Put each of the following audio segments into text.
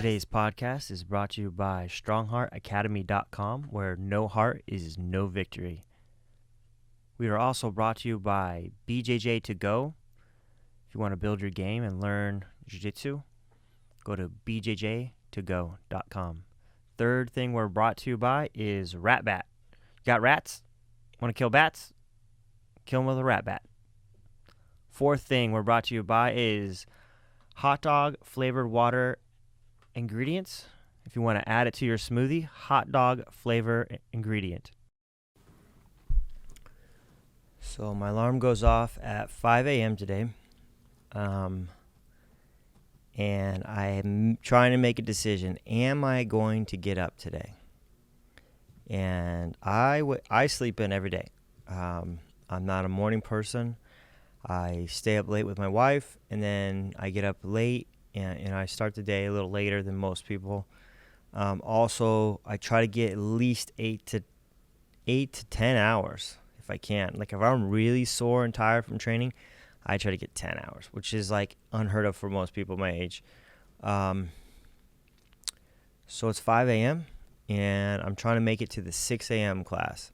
Today's podcast is brought to you by StrongHeartAcademy.com, where no heart is no victory. We are also brought to you by BJJ To Go. If you want to build your game and learn jiu-jitsu, go to bjjtogo.com. Third thing we're brought to you by is Rat Bat. Got rats? Want to kill bats? Kill them with a rat bat. Fourth thing we're brought to you by is hot dog flavored water ingredients. If you want to add it to your smoothie, hot dog flavor ingredient. So my alarm goes off at 5 a.m. today. And I'm trying to make a decision. Am I going to get up today? And I sleep in every day. I'm not a morning person. I stay up late with my wife, and then I get up late, and I start the day a little later than most people. Also, I try to get at least 8 to 10 hours if I can. Like if I'm really sore and tired from training, I try to get 10 hours, which is like unheard of for most people my age. So it's 5 a.m., and I'm trying to make it to the 6 a.m. class.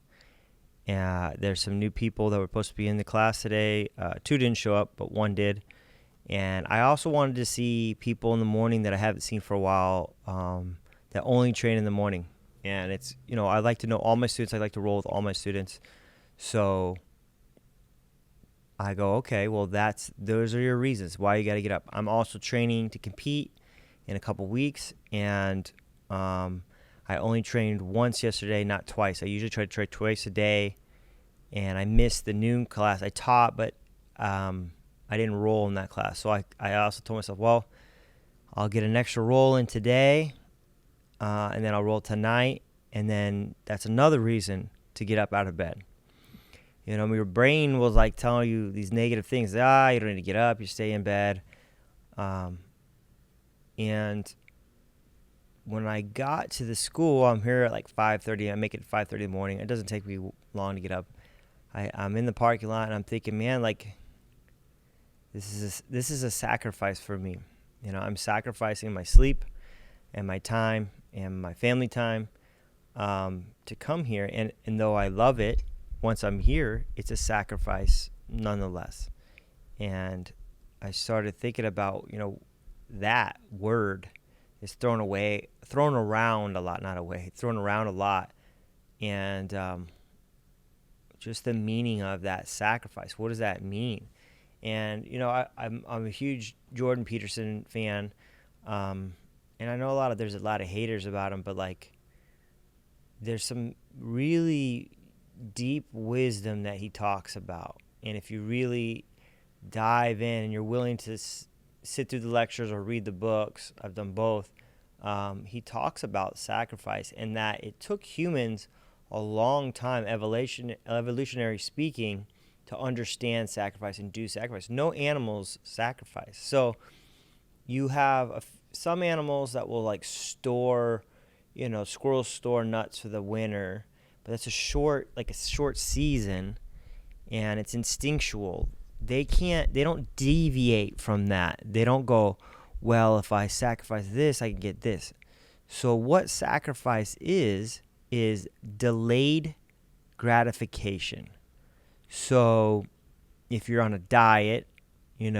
There's some new people that were supposed to be in the class today. 2 didn't show up, but 1 did. And I also wanted to see people in the morning that I haven't seen for a while that only train in the morning. And it's, I like to know all my students. I like to roll with all my students. So I go, okay, well, those are your reasons why you got to get up. I'm also training to compete in a couple weeks, and I only trained once yesterday, not twice. I usually try to train twice a day, and I missed the noon class. I taught, but I didn't roll in that class. So I also told myself, well, I'll get an extra roll in today, and then I'll roll tonight, and then that's another reason to get up out of bed. Your brain was like telling you these negative things. You don't need to get up. You stay in bed. And when I got to the school, I'm here at like 5:30. I make it 5:30 in the morning. It doesn't take me long to get up. I'm in the parking lot, and I'm thinking, man, like this is a sacrifice for me. I'm sacrificing my sleep and my time and my family time to come here. And though I love it, once I'm here, it's a sacrifice nonetheless. And I started thinking about, that word is thrown around a lot. And just the meaning of that sacrifice. What does that mean? And, I'm a huge Jordan Peterson fan. And I know there's a lot of haters about him, but like there's some really deep wisdom that he talks about. And if you really dive in and you're willing to sit through the lectures or read the books, I've done both, he talks about sacrifice, and that it took humans a long time, evolutionary speaking, to understand sacrifice and do sacrifice. No animals sacrifice. So you have some animals that will like store, squirrels store nuts for the winter, but that's a short season, and it's instinctual. They don't deviate from that. They don't go, well, if I sacrifice this, I can get this. So what sacrifice is delayed gratification. So if you're on a diet, you're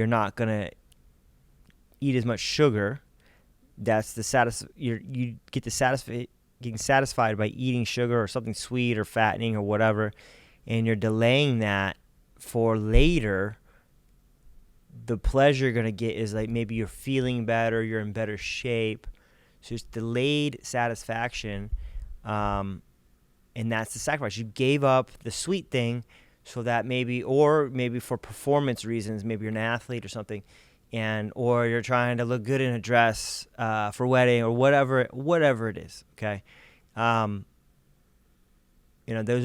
not going to eat as much sugar. That's you get getting satisfied by eating sugar or something sweet or fattening or whatever, and you're delaying that for later. The pleasure you're going to get is like maybe you're feeling better, you're in better shape. So it's delayed satisfaction, and that's the sacrifice. You gave up the sweet thing so that maybe for performance reasons, maybe you're an athlete or something, or you're trying to look good in a dress for wedding or whatever it is, okay? Those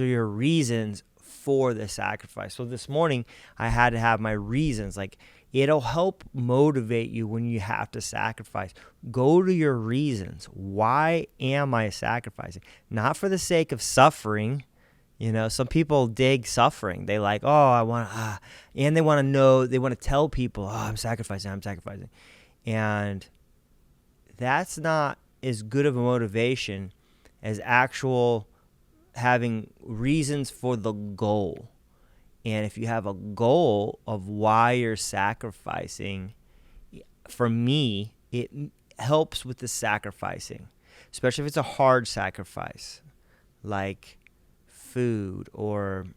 are your reasons for the sacrifice. So this morning, I had to have my reasons. Like, it'll help motivate you when you have to sacrifice. Go to your reasons. Why am I sacrificing? Not for the sake of suffering. Some people dig suffering. They like, I want to, and they want to know, they want to tell people, I'm sacrificing. And that's not as good of a motivation as actual having reasons for the goal. And if you have a goal of why you're sacrificing, for me, it helps with the sacrificing, especially if it's a hard sacrifice, like food or,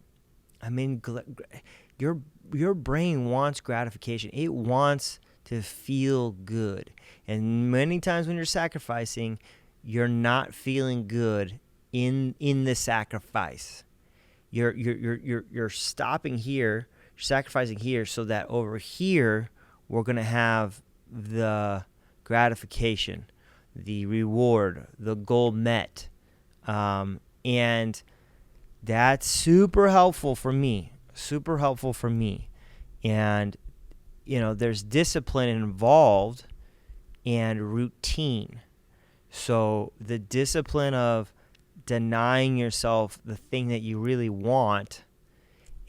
your brain wants gratification. It wants to feel good. And many times when you're sacrificing, you're not feeling good in the sacrifice. You're stopping here, you're sacrificing here, so that over here we're gonna have the gratification, the reward, the goal met, and that's super helpful for me. And there's discipline involved and routine. So the discipline of denying yourself the thing that you really want,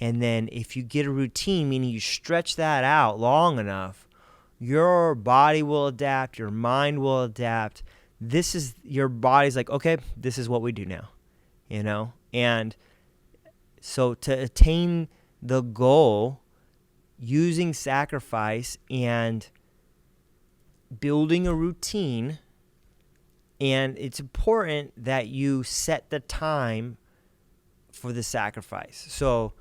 and then if you get a routine, meaning you stretch that out long enough, your body will adapt, your mind will adapt. Your body's like, okay, this is what we do now, and so to attain the goal, using sacrifice and building a routine. And it's important that you set the time for the sacrifice. So,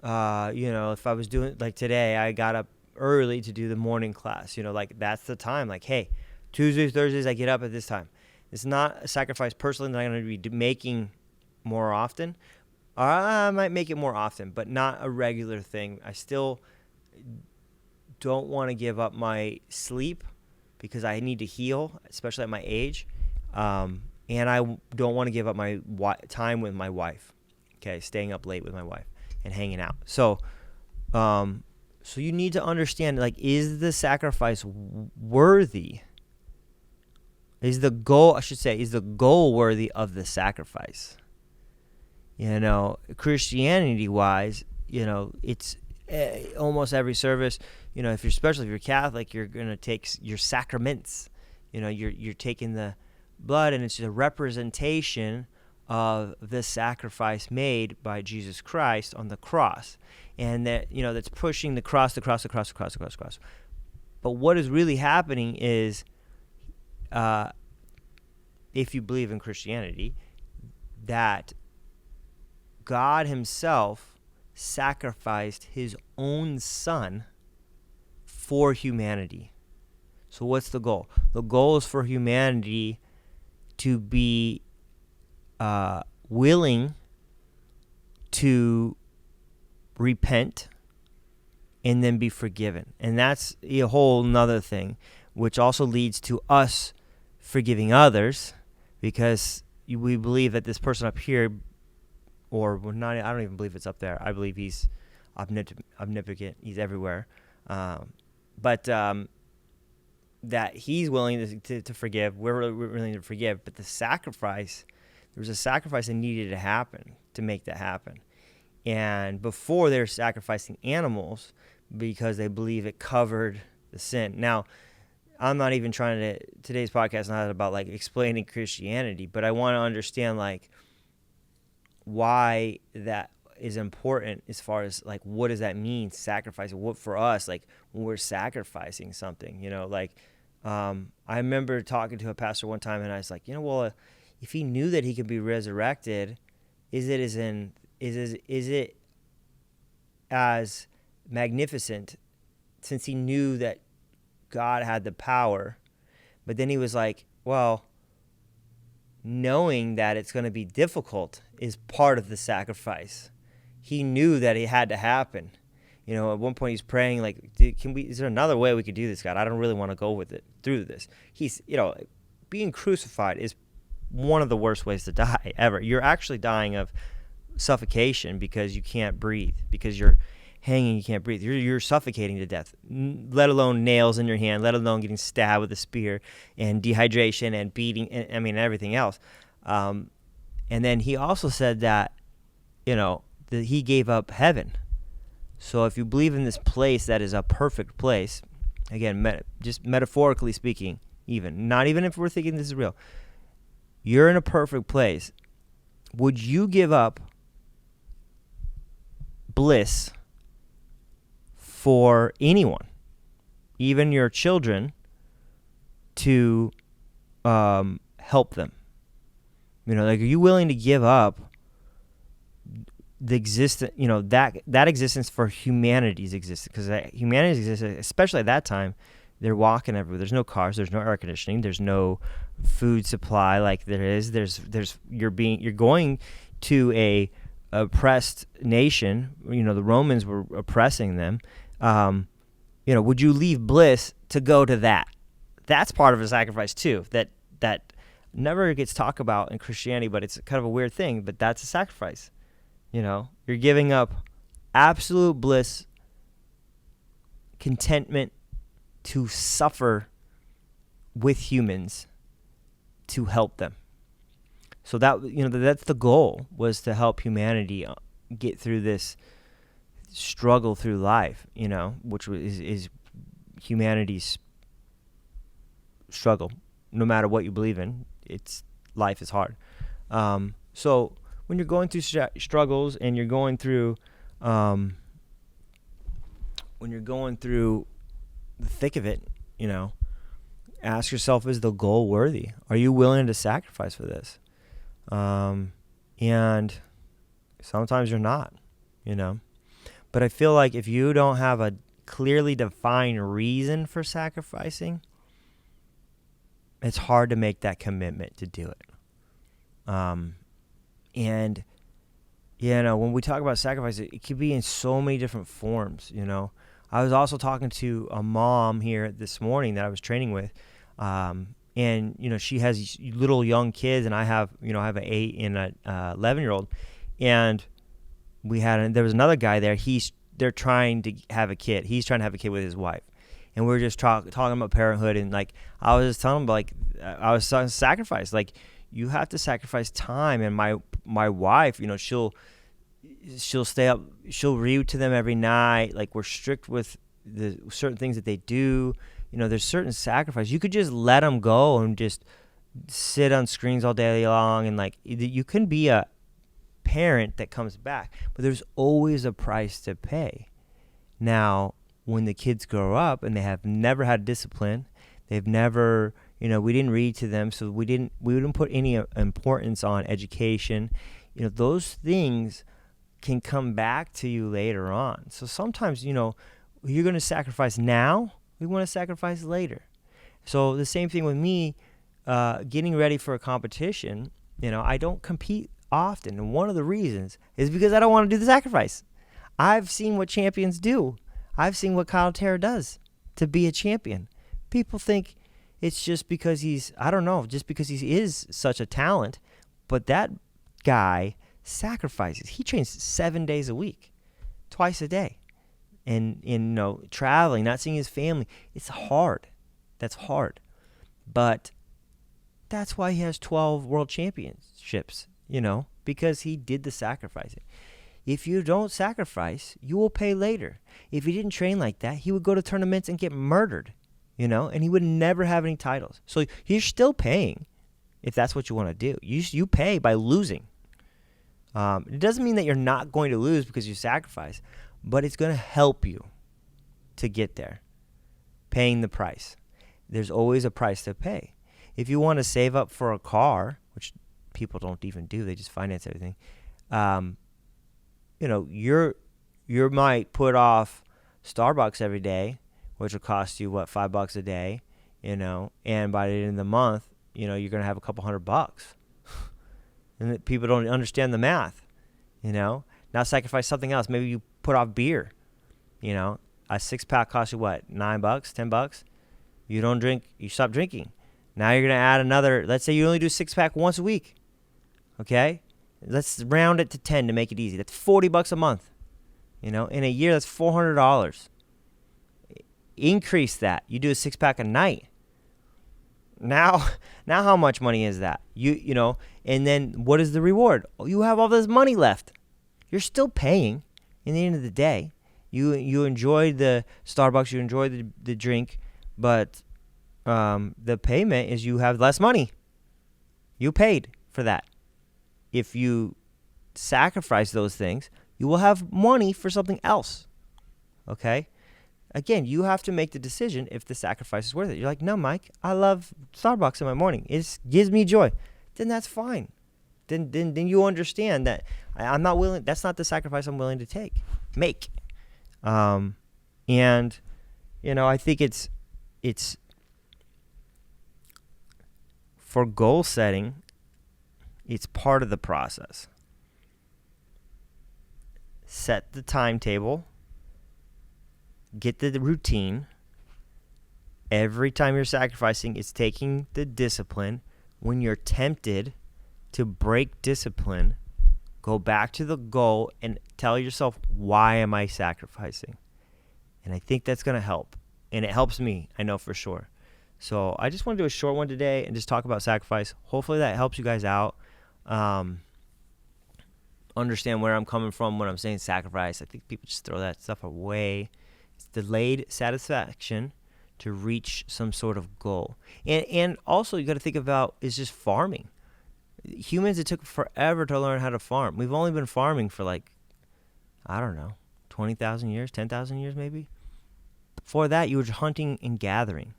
if I was doing, like today, I got up early to do the morning class, that's the time. Like, hey, Tuesdays, Thursdays, I get up at this time. It's not a sacrifice personally that I'm going to be making more often. I might make it more often, but not a regular thing. I still don't want to give up my sleep because I need to heal, especially at my age. And I don't want to give up my time with my wife, staying up late with my wife and hanging out. So you need to understand, is the sacrifice worthy? Is the goal worthy of the sacrifice? Christianity-wise, it's almost every service, especially if you're Catholic, you're going to take your sacraments. You're taking the blood, and it's a representation of the sacrifice made by Jesus Christ on the cross, and that's pushing the cross. But what is really happening is, if you believe in Christianity, that God himself sacrificed his own son for humanity. So what's the goal? The goal is for humanity to be willing to repent and then be forgiven. And that's a whole nother thing, which also leads to us forgiving others, because we believe that this person up here, or not, I don't even believe it's up there. I believe he's omnipotent. He's everywhere. But that he's willing to forgive. We're willing to forgive. But the sacrifice, there was a sacrifice that needed to happen to make that happen. And before, they're sacrificing animals because they believe it covered the sin. Now, I'm not even today's podcast is not about explaining Christianity, but I want to understand why that is important as far as what does that mean, sacrifice? What for us, when we're sacrificing something, I remember talking to a pastor one time, and I was like, if he knew that he could be resurrected, is it as magnificent, since he knew that God had the power? But then he was like, well, knowing that it's going to be difficult is part of the sacrifice. He knew that it had to happen. At one point he's praying, is there another way we could do this, God? I don't really want to go through this. He's, being crucified is one of the worst ways to die ever. You're actually dying of suffocation because you can't breathe, because you're hanging, you can't breathe. You're suffocating to death, let alone nails in your hand, let alone getting stabbed with a spear and dehydration and beating, and everything else. And then he also said that, that he gave up heaven. So if you believe in this place that is a perfect place, again, just metaphorically speaking, not even if we're thinking this is real. You're in a perfect place. Would you give up bliss for anyone, even your children, to help them? Are you willing to give up the existence, that existence for humanity's existence? Because humanity's existence, especially at that time, they're walking everywhere. There's no cars. There's no air conditioning. There's no food supply like there is. You're going to a oppressed nation. The Romans were oppressing them. Would you leave bliss to go to that? That's part of a sacrifice too. That never gets talked about in Christianity, but it's kind of a weird thing. But that's a sacrifice. You're giving up absolute bliss, contentment, to suffer with humans to help them. So that's the goal, was to help humanity get through this struggle through life, which is humanity's struggle. No matter what you believe in, life is hard. So when you're going through struggles and you're going through the thick of it, ask yourself, is the goal worthy? Are you willing to sacrifice for this? And sometimes you're not, But I feel like if you don't have a clearly defined reason for sacrificing, it's hard to make that commitment to do it. And when we talk about sacrifice, it could be in so many different forms, I was also talking to a mom here this morning that I was training with, and she has little young kids, and I have an 8 and a 11-year-old, and there was another guy there. They're trying to have a kid. He's trying to have a kid with his wife, and we were just talking about parenthood, and I was just telling him I was talking sacrifice. You have to sacrifice time, and my wife, she'll stay up, she'll read to them every night. We're strict with the certain things that they do. There's certain sacrifice. You could just let them go and just sit on screens all day long, and you can be a parent that comes back, but there's always a price to pay. Now, when the kids grow up and they have never had discipline, they've never, we didn't read to them, so we didn't put any importance on education. Those things can come back to you later on. So sometimes, you're going to sacrifice now, we want to sacrifice later. So the same thing with me, getting ready for a competition. I don't compete often, and one of the reasons is because I don't want to do the sacrifice. I've seen what champions do. I've seen what Kyle Terra does to be a champion. People think it's just because just because he is such a talent, but that guy sacrifices. He trains 7 days a week, twice a day, and traveling, not seeing his family. It's hard. That's hard, but that's why he has 12 world championships. Because he did the sacrificing. If you don't sacrifice, you will pay later. If he didn't train like that, he would go to tournaments and get murdered, and he would never have any titles. So you're still paying if that's what you want to do. You pay by losing. It doesn't mean that you're not going to lose because you sacrifice, but it's going to help you to get there, paying the price. There's always a price to pay. If you want to save up for a car, which people don't even do, they just finance everything. You might put off Starbucks every day, which will cost you $5 a day, and by the end of the month, you're going to have a couple $100. And people don't understand the math, Now sacrifice something else. Maybe you put off beer, A 6-pack costs you $9, $10. You don't drink, you stop drinking. Now you're going to add another, let's say you only do 6-pack once a week. Okay? Let's round it to 10 to make it easy. That's $40 a month. In a year, that's $400. Increase that. You do a 6-pack a night. Now how much money is that? And then what is the reward? You have all this money left. You're still paying in the end of the day. You enjoy the Starbucks, you enjoy the drink, but the payment is you have less money. You paid for that. If you sacrifice those things, you will have money for something else. Okay? Again, you have to make the decision if the sacrifice is worth it. You're like, no, Mike, I love Starbucks in my morning. It gives me joy. Then that's fine. Then you understand that I'm not willing. That's not the sacrifice I'm willing to make. And I think it's for goal setting. It's part of the process. Set the timetable. Get the routine. Every time you're sacrificing, it's taking the discipline. When you're tempted to break discipline, go back to the goal and tell yourself, why am I sacrificing? And I think that's going to help. And it helps me, I know for sure. So I just want to do a short one today and just talk about sacrifice. Hopefully that helps you guys out. Understand where I'm coming from when I'm saying sacrifice. I think people just throw that stuff away. It's delayed satisfaction to reach some sort of goal. And also you got to think about is just farming. Humans, it took forever to learn how to farm. We've only been farming for 20,000 years, 10,000 years maybe. Before that, you were hunting and gathering.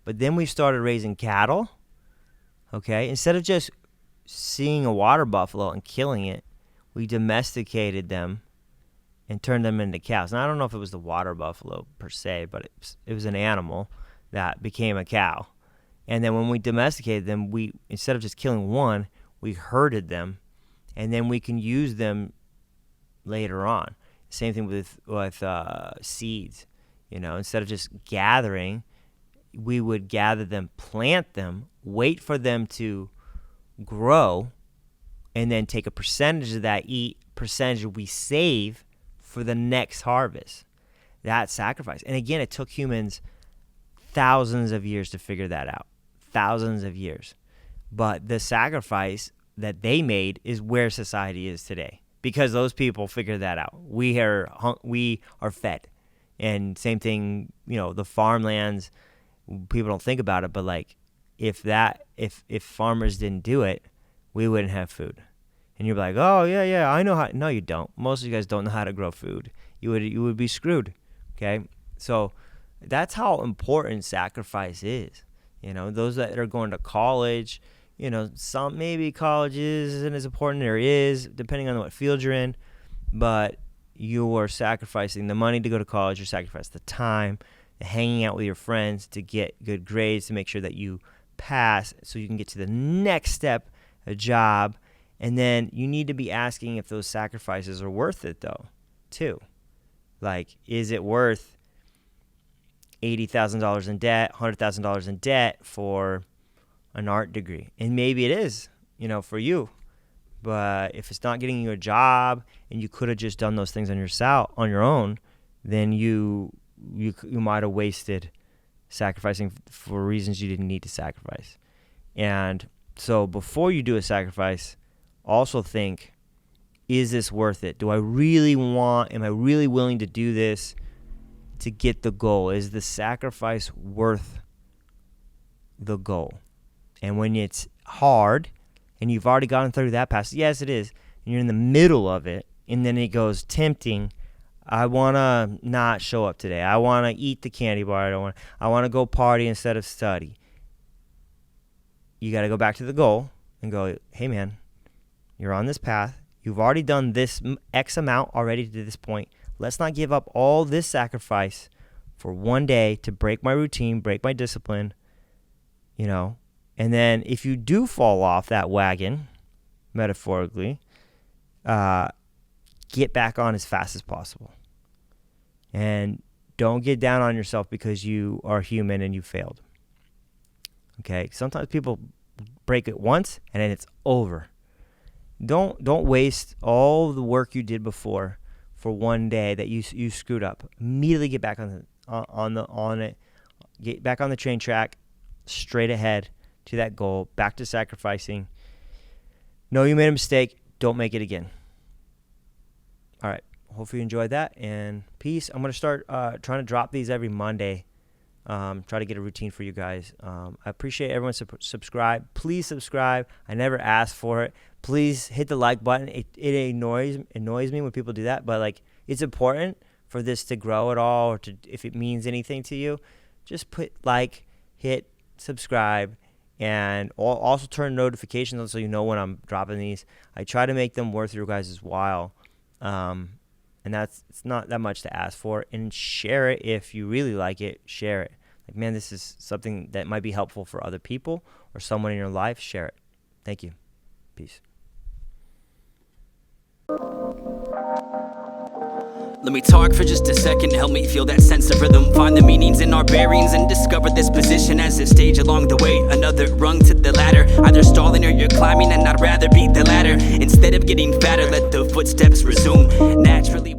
But then we started raising cattle, okay? Instead of just seeing a water buffalo and killing it, we domesticated them and turned them into cows. Now, I don't know if it was the water buffalo per se, but it was an animal that became a cow. And then when we domesticated them, we instead of just killing one, we herded them, and then we can use them later on. Same thing with seeds. Instead of just gathering, we would gather them, plant them, wait for them to grow, and then take a percentage of that percentage we save for the next harvest. That sacrifice. And again, it took humans thousands of years to figure that out. Thousands of years. But the sacrifice that they made is where society is today, because those people figured that out. We are fed. And same thing, the farmlands, people don't think about it, but if farmers didn't do it, we wouldn't have food. And you're like, oh yeah, I know how. No, you don't. Most of you guys don't know how to grow food. You would be screwed. Okay, so that's how important sacrifice is. Those that are going to college, some maybe college isn't as important. There is, depending on what field you're in, but you are sacrificing the money to go to college. You're sacrificing the time, the hanging out with your friends to get good grades, to make sure that you pass so you can get to the next step, a job. And then you need to be asking if those sacrifices are worth it, though, too. Is it worth $80,000 in debt, $100,000 in debt for an art degree? And maybe it is, for you. But if it's not getting you a job and you could have just done those things on your own, then you might have wasted sacrificing for reasons you didn't need to sacrifice. And so before you do a sacrifice, also think, is this worth it? Am I really willing to do this to get the goal? Is the sacrifice worth the goal? And when it's hard and you've already gotten through that pass, yes, it is, and you're in the middle of it, and then it goes tempting, I want to not show up today. I want to eat the candy bar. I want to go party instead of study. You got to go back to the goal and go, hey, man, you're on this path. You've already done this X amount already to this point. Let's not give up all this sacrifice for one day to break my routine, break my discipline, And then if you do fall off that wagon, metaphorically, get back on as fast as possible. And don't get down on yourself because you are human and you failed. Okay? Sometimes people break it once and then it's over. Don't waste all the work you did before for one day that you screwed up. Immediately get back on it. Get back on the train track, straight ahead to that goal, back to sacrificing. Know you made a mistake. Don't make it again. All right. Hopefully you enjoyed that, and peace. I'm going to start trying to drop these every Monday. Try to get a routine for you guys. I appreciate everyone subscribe. Please subscribe. I never asked for it. Please hit the like button. It annoys me when people do that, but like it's important for this to grow at all, or if it means anything to you. Just put like, hit subscribe, and also turn notifications on so you know when I'm dropping these. I try to make them worth your guys' while, and it's not that much to ask for. And share it if you really like it. Share it. Like, man, this is something that might be helpful for other people or someone in your life. Share it. Thank you. Peace. Let me talk for just a second, help me feel that sense of rhythm. Find the meanings in our bearings and discover this position as a stage along the way. Another rung to the ladder, either stalling or you're climbing, and I'd rather be the latter. Instead of getting fatter, let the footsteps resume naturally.